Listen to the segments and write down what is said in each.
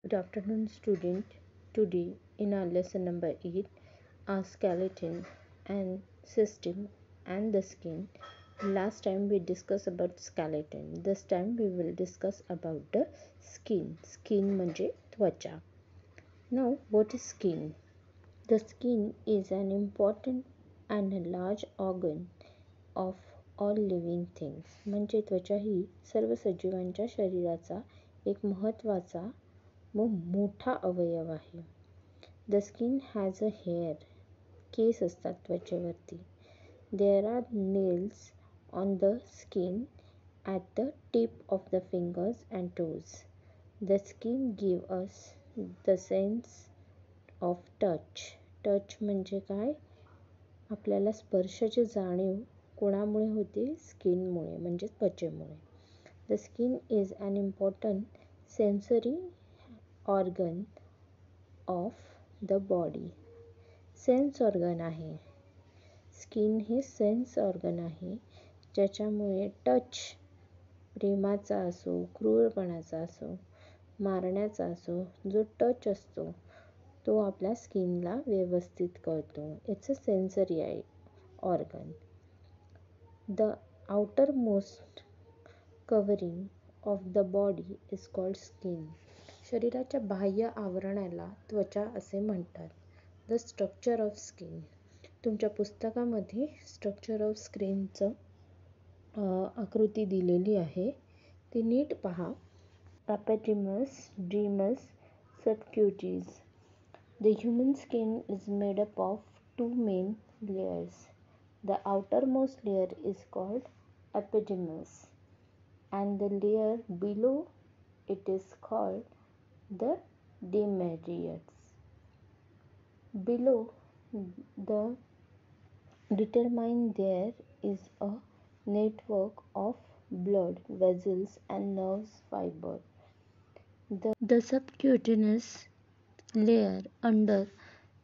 Good afternoon, student. Today, in our lesson number 8, our skeleton and system and the skin. Last time we discussed about skeleton. This time we will discuss about the skin. Skin म्हणजे त्वचा. Now, what is skin? The skin is an important and a large organ of all living things. म्हणजे त्वचा ही सर्व सजीवांच्या शरीराचा एक महत्त्वाचा व मोठा अवयव आहे. The skin has a hair. केस असतात त्वचेवरती. There are nails on the skin at the tip of the fingers and toes. The skin give us the sense of touch. Touch म्हणजे काय? आपल्याला स्पर्शाची जाणीव कोणामुळे होते? स्किनमुळे म्हणजे त्वचेमुळे. The skin is an important sensory organ of the body. Sense organ आहे. स्किन हे सेन्स ऑर्गन आहे ज्याच्यामुळे टच प्रेमाचा असो, क्रूरपणाचा असो, मारण्याचा असो, जो टच असतो तो आपल्या स्किनला व्यवस्थित कळतो. It's a sensory organ. The outer most covering of the body is called skin. शरीराच्या बाह्य आवरणाला त्वचा असे म्हणतात. The structure of skin. तुमच्या पुस्तकामध्ये स्ट्रक्चर ऑफ स्किनचं आकृती दिलेली आहे, ती नीट पहा. Epidermis, dermis, subcutaneous. The human skin is made up of two main layers. The outermost layer is called epidermis and the layer below it is called the dermis. Below the determined there is a network of blood vessels and nerve fibers. The subcutaneous layer under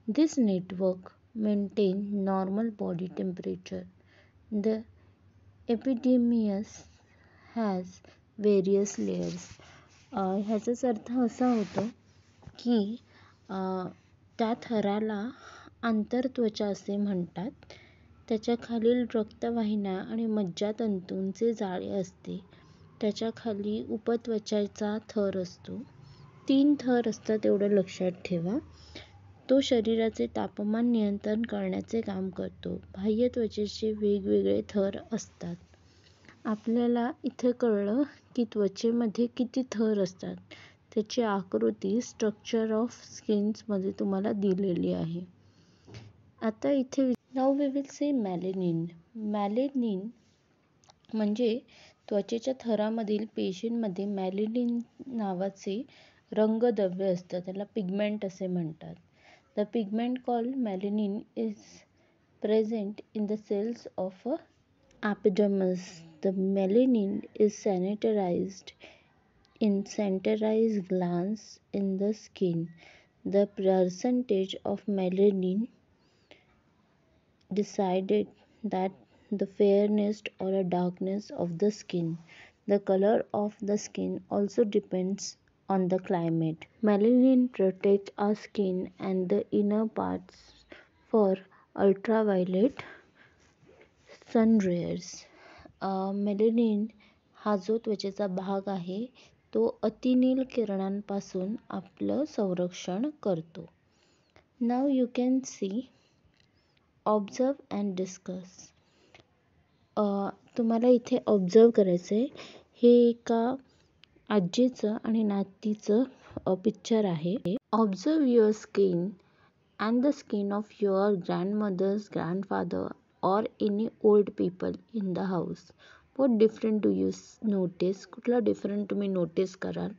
this network maintain normal body temperature. The epidermis has various layers. ह्याचाच अर्थ असा होतो की त्या थराला आंतरत्वचा असे म्हणतात. त्याच्या खालील रक्तवाहिन्या आणि मज्जातंतूंचे जाळे असते. त्याच्या खाली उपत्वचाचा थर असतो. 3 थर असतात एवढं लक्षात ठेवा. तो शरीराचे तापमान नियंत्रण करण्याचे काम करतो. बाह्य त्वचेचे वेगवेगळे थर असतात. आपल्याला इथे कळलं की त्वचेमध्ये किती थर असतात. त्याची आकृती स्ट्रक्चर ऑफ स्किन्समध्ये तुम्हाला दिलेली आहे. आता इथे now we will say melanin. Melanin म्हणजे त्वचेच्या थरामधील पेशींमध्ये मेलॅनिन नावाचे रंगद्रव्य असतं. त्याला पिगमेंट असे म्हणतात. The pigment called melanin is present in the cells of epidermis. The melanin is synthesized in centralized glands in the skin. The percentage of melanin decided that the fairness or a darkness of the skin. The color of the skin also depends on the climate. Melanin protects our skin and the inner parts for ultraviolet sun rays. Melanin हा जो त्वचेचा भाग आहे तो अतिनील किरणांपासून आपलं संरक्षण करतो. नाव you can see, observe and discuss. तुम्हाला इथे ऑब्झर्व करायचं आहे. हे एका आजीचं आणि नातीचं पिक्चर आहे. Observe your skin and the skin of your grandmothers, grandfather or any old people in the house. What different do you notice? कुठला डिफरंट तुम्ही नोटीस कराल?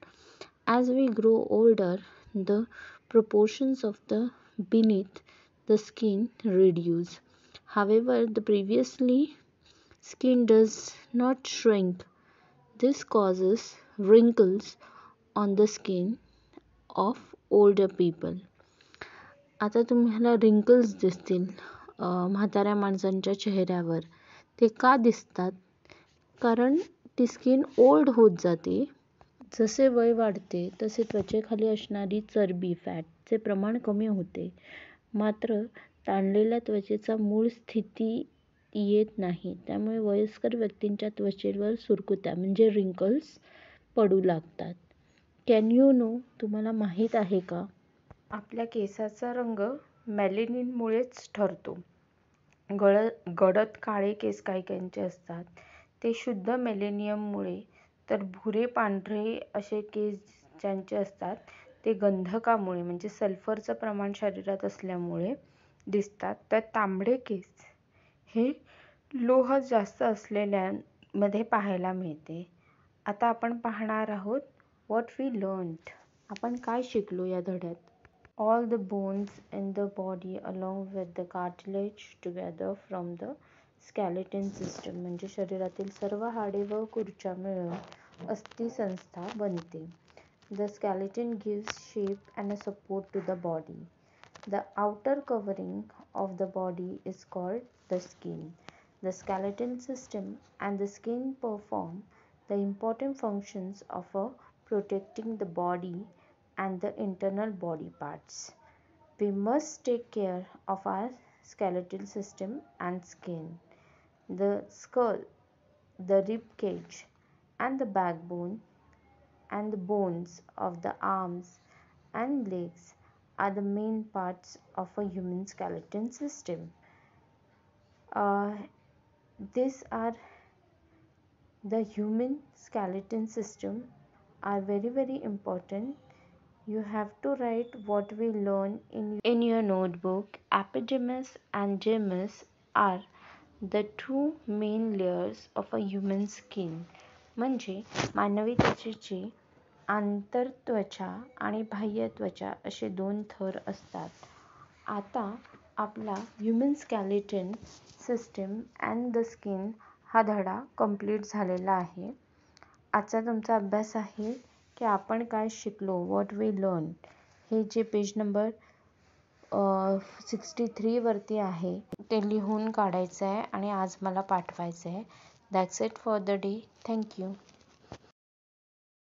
As we grow older the proportions of the beneath the skin reduce. However, the previously skin does not shrink. This causes wrinkles on the skin of older people. आता तुम्हाला wrinkles दिसतील म्हाताऱ्या माणसांच्या चेहऱ्यावर. ते का दिसतात? कारण ती स्किन ओल्ड होत जाते. जसे वय वाढते तसे त्वचेखाली असणारी चरबी फॅटचे प्रमाण कमी होते. मात्र ताणलेल्या त्वचेचा मूळ स्थिती येत नाही. त्यामुळे वयस्कर व्यक्तींच्या त्वचेवर सुरकुत्या म्हणजे रिंकल्स पडू लागतात. कॅन यू नो, तुम्हाला माहीत आहे का? आपल्या केसाचा रंग मेलॅनिनमुळेच ठरतो. गडद काळे केस काहींचे असतात ते शुद्ध मेलॅनिनमुळे, तर भुरे पांढरे असे केस ज्यांचे असतात ते गंधकामुळे म्हणजे सल्फरचं प्रमाण शरीरात असल्यामुळे दिसतात. तर तांबडे केस हे लोह जास्त असलेल्यांमध्ये पाहायला मिळते. आता आपण पाहणार आहोत व्हॉट वी लर्न्ड. आपण काय शिकलो या धड्यात? All the bones in the body along with the cartilage together from the skeleton system म्हणजे शरीरातील सर्व हाडे व कुरच्या मिळून अस्थिसंस्था बनते. The skeleton gives shape and a support to the body. The outer covering of the body is called the skin. The skeletal system and the skin perform the important functions of protecting the body and the internal body parts. We must take care of our skeletal system and skin. The skull, the rib cage, and the backbone and the bones of the arms and legs are the main parts of a human skeleton system. These are the human skeleton system are very important. You have to write what we learn in your notebook. Epidermis and dermis are the two main layers of a human skin. म्हणजे मानवी त्वचेचे आंतरत्वचा आणि बाह्य त्वचा असे दोन थर असतात. आता आपला human skeleton system and the skin हा धडा कंप्लीट झालेला आहे. आजचा तुमचा अभ्यास आहे की आपण काय शिकलो, व्हॉट वी लर्न. हे जे पेज नंबर 63 वरती आहे ते लिहून काढायचं आहे आणि आज मला पाठवायचं आहे. That's it for the day. Thank you.